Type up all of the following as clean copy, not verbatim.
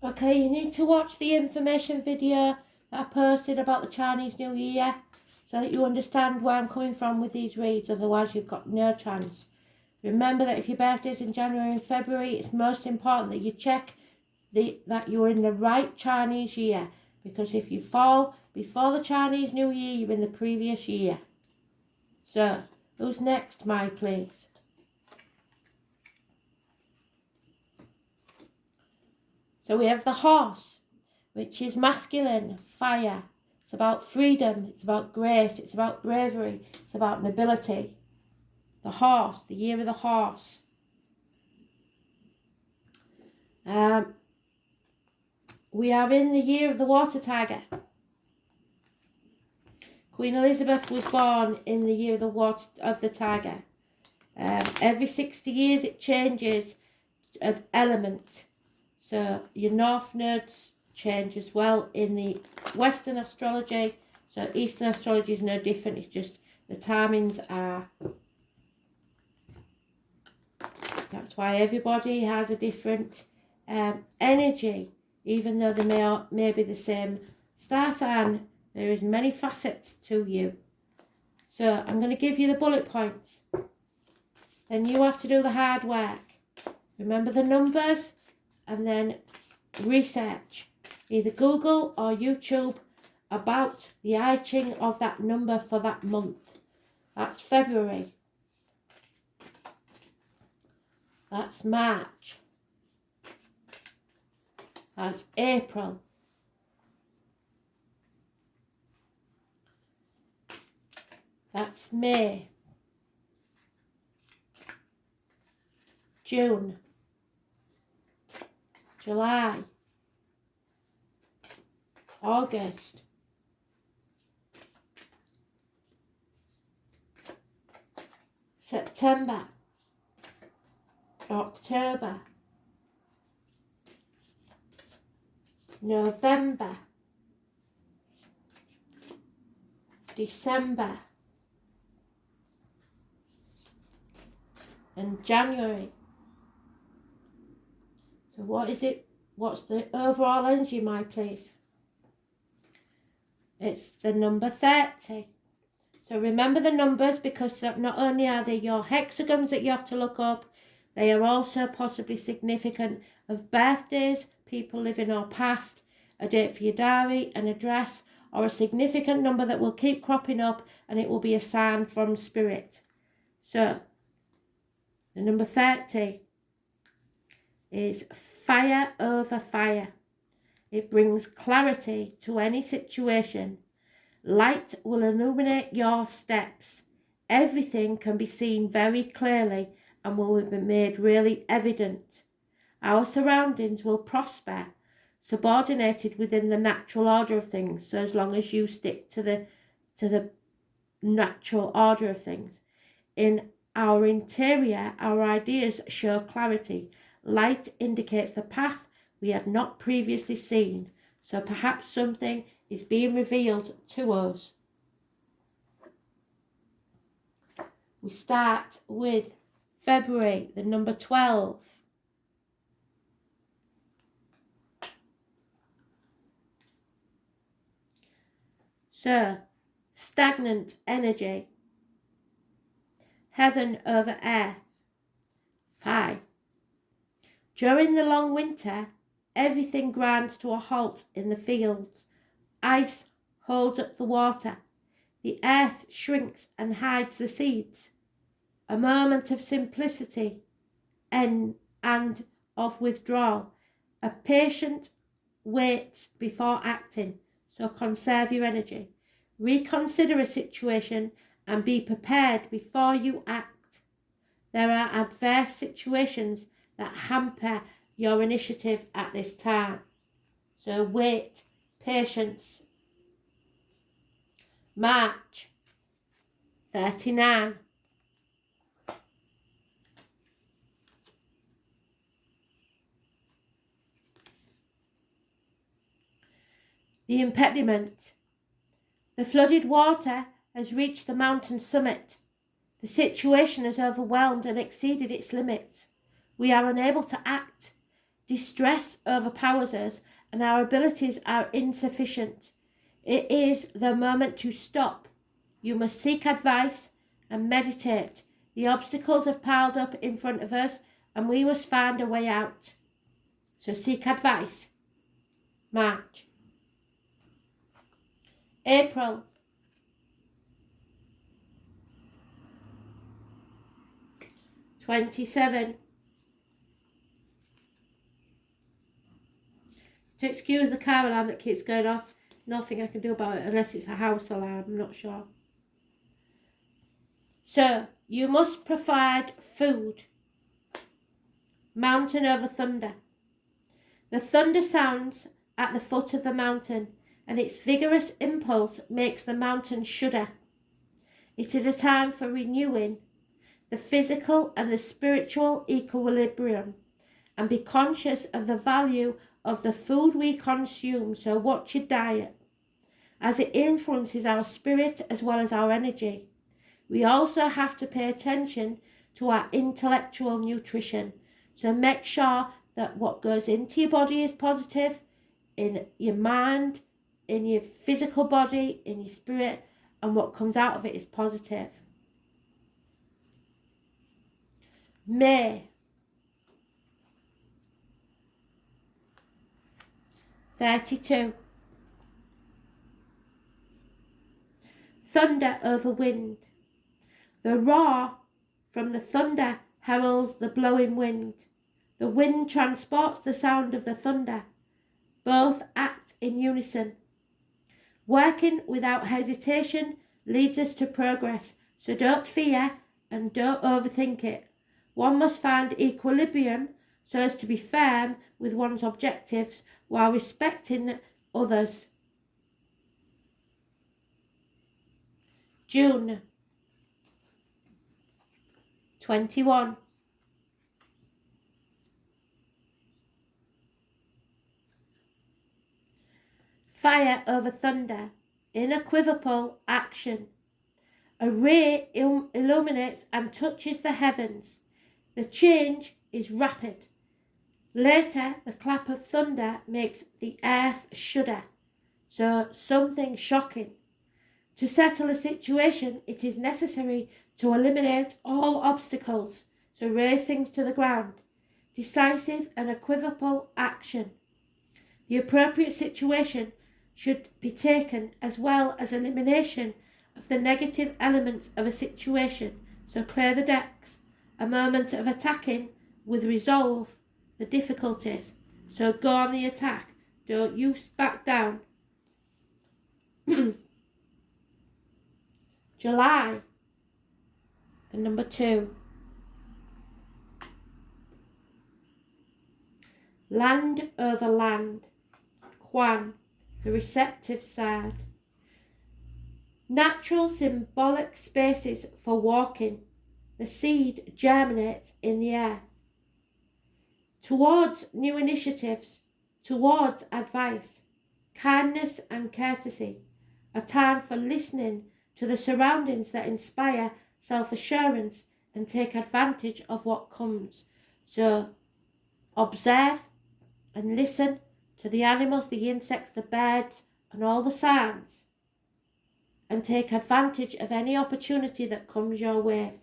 Okay, you need to watch the information video that I posted about the Chinese New Year so that you understand where I'm coming from with these reads, otherwise you've got no chance. Remember that if your birthday's in January and February, it's most important that you check that you're in the right Chinese year, because if you fall before the Chinese New Year, you're in the previous year. So, who's next, my please? So we have the horse, which is masculine, fire. It's about freedom, it's about grace, it's about bravery, it's about nobility. The horse, the year of the horse. We are in the year of the water tiger. Queen Elizabeth was born in the year of the tiger. Every 60 years it changes an element. So your north nodes change as well in the Western astrology. So Eastern astrology is no different. It's just the timings are. That's why everybody has a different energy, even though they may be the same star sign. There is many facets to you. So I'm going to give you the bullet points. Then you have to do the hard work. Remember the numbers and then research. Either Google or YouTube about the I Ching of that number for that month. That's February. That's March. That's April. That's May. June. July. August. September. October. November. December. And January. So what is it? What's the overall energy, my please? It's the number 30. So remember the numbers, because not only are they your hexagons that you have to look up, they are also possibly significant of birthdays, people living or past, a date for your diary, an address, or a significant number that will keep cropping up, and it will be a sign from spirit. So the number 30 is fire over fire. It brings clarity to any situation. Light will illuminate your steps. Everything can be seen very clearly and will be made really evident. Our surroundings will prosper, subordinated within the natural order of things, so as long as you stick to the natural order of things. In our interior, our ideas show clarity. Light indicates the path we had not previously seen, so perhaps something is being revealed to us. We start with February, the number 12. So, stagnant energy. Heaven over earth. 5. During the long winter, everything grinds to a halt in the fields. Ice holds up the water. The earth shrinks and hides the seeds. A moment of simplicity and of withdrawal. A patient waits before acting, so conserve your energy. Reconsider a situation and be prepared before you act. There are adverse situations that hamper your initiative at this time. So wait, patience. March, 39. The impediment. The flooded water has reached the mountain summit. The situation has overwhelmed and exceeded its limits. We are unable to act. Distress overpowers us and our abilities are insufficient. It is the moment to stop. You must seek advice and meditate. The obstacles have piled up in front of us and we must find a way out. So seek advice. March. April. $27. To excuse the car alarm that keeps going off, nothing I can do about it unless it's a house alarm, I'm not sure. So, you must provide food. Mountain over thunder. The thunder sounds at the foot of the mountain, and its vigorous impulse makes the mountain shudder. It is a time for renewing the physical and the spiritual equilibrium, and be conscious of the value of the food we consume. So watch your diet, as it influences our spirit as well as our energy. We also have to pay attention to our intellectual nutrition. So make sure that what goes into your body is positive, in your mind, in your physical body, in your spirit, and what comes out of it is positive. May. 32. Thunder over wind. The roar from the thunder heralds the blowing wind. The wind transports the sound of the thunder. Both act in unison. Working without hesitation leads us to progress, so don't fear and don't overthink it. One must find equilibrium so as to be firm with one's objectives while respecting others. June. 21. Fire over thunder. Unequivocal action. A ray illuminates and touches the heavens. The change is rapid. Later, the clap of thunder makes the earth shudder. So, something shocking. To settle a situation, it is necessary to eliminate all obstacles. So, raise things to the ground. Decisive and equivocal action. The appropriate situation should be taken, as well as elimination of the negative elements of a situation. So clear the decks. A moment of attacking with resolve the difficulties. So go on the attack. Don't you back down. July. The number 2. Land over land. Quan. The receptive side. Natural symbolic spaces for walking. The seed germinates in the earth. Towards new initiatives, towards advice, kindness and courtesy. A time for listening to the surroundings that inspire self-assurance and take advantage of what comes. So observe and listen to the animals, the insects, the birds, and all the sounds, and take advantage of any opportunity that comes your way.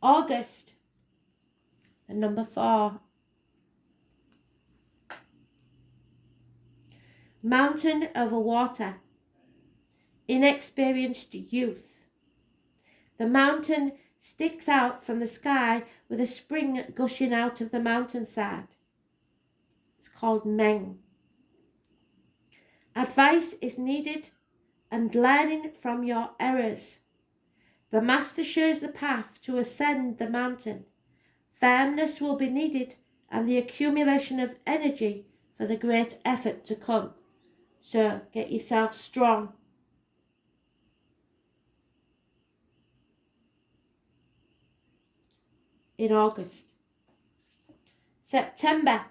August, the number 4. Mountain over water. Inexperienced youth. The mountain sticks out from the sky with a spring gushing out of the mountainside. It's called Meng. Advice is needed and learning from your errors. The master shows the path to ascend the mountain. Firmness will be needed and the accumulation of energy for the great effort to come. So get yourself strong. In August. September.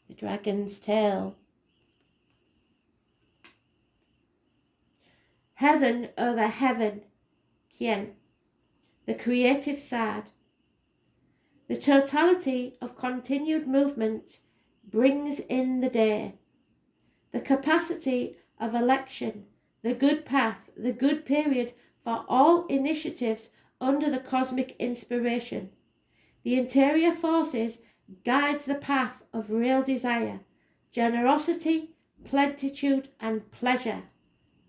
The Dragon's Tail. Heaven over heaven. Qian. The creative side. The totality of continued movement brings in the day. The capacity of election, the good path, the good period for all initiatives under the cosmic inspiration. The interior forces guides the path of real desire, generosity, plenitude and pleasure.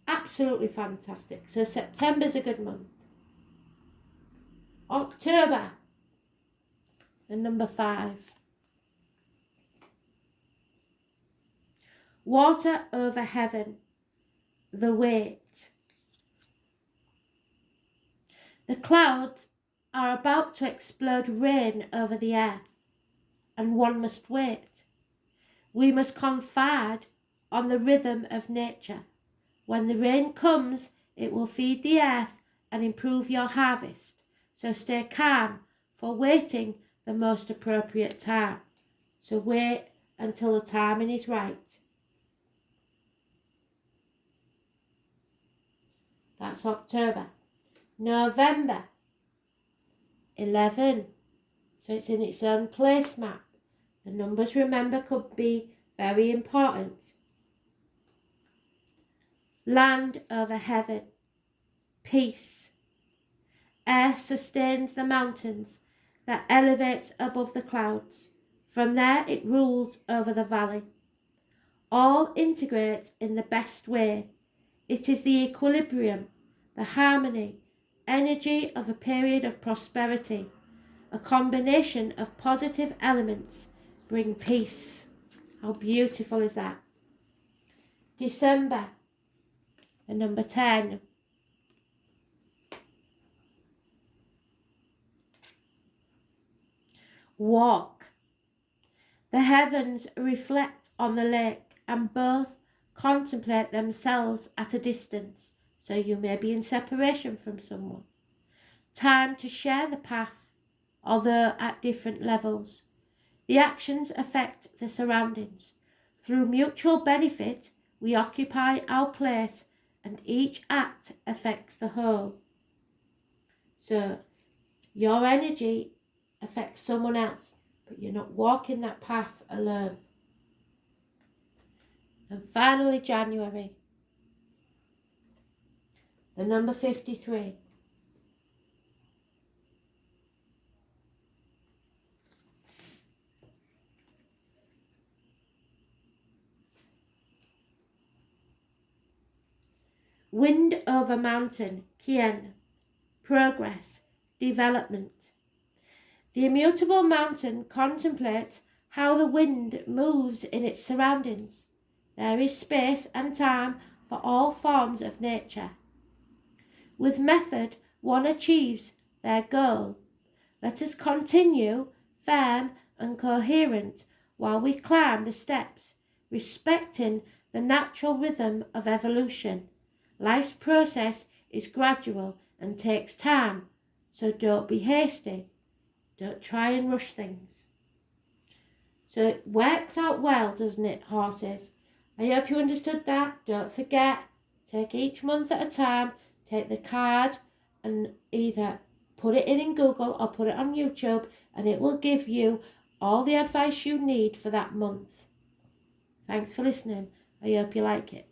Absolutely fantastic. So September's a good month. October, and number 5. Water over heaven, the weight. The clouds are about to explode rain over the earth, and one must wait. We must confide on the rhythm of nature. When the rain comes, it will feed the earth and improve your harvest. So stay calm for waiting the most appropriate time. So wait until the timing is right. That's October. November, 11. So it's in its own place map. The numbers, remember, could be very important. Land over heaven, peace. Air sustains the mountains that elevates above the clouds. From there it rules over the valley. All integrates in the best way. It is the equilibrium, the harmony, energy of a period of prosperity. A combination of positive elements bring peace. How beautiful is that? December, the number 10. Walk. The heavens reflect on the lake and both contemplate themselves at a distance, so you may be in separation from someone. Time to share the path, although at different levels. The actions affect the surroundings. Through mutual benefit, we occupy our place and each act affects the whole. So your energy affects someone else, but you're not walking that path alone. And finally, January, the number 53. Wind over mountain, Kien, progress, development. The immutable mountain contemplates how the wind moves in its surroundings. There is space and time for all forms of nature. With method, one achieves their goal. Let us continue firm and coherent while we climb the steps, respecting the natural rhythm of evolution. Life's process is gradual and takes time, so don't be hasty. Don't try and rush things. So it works out well, doesn't it, horses? I hope you understood that. Don't forget, take each month at a time, take the card and either put it in Google or put it on YouTube, and it will give you all the advice you need for that month. Thanks for listening. I hope you like it.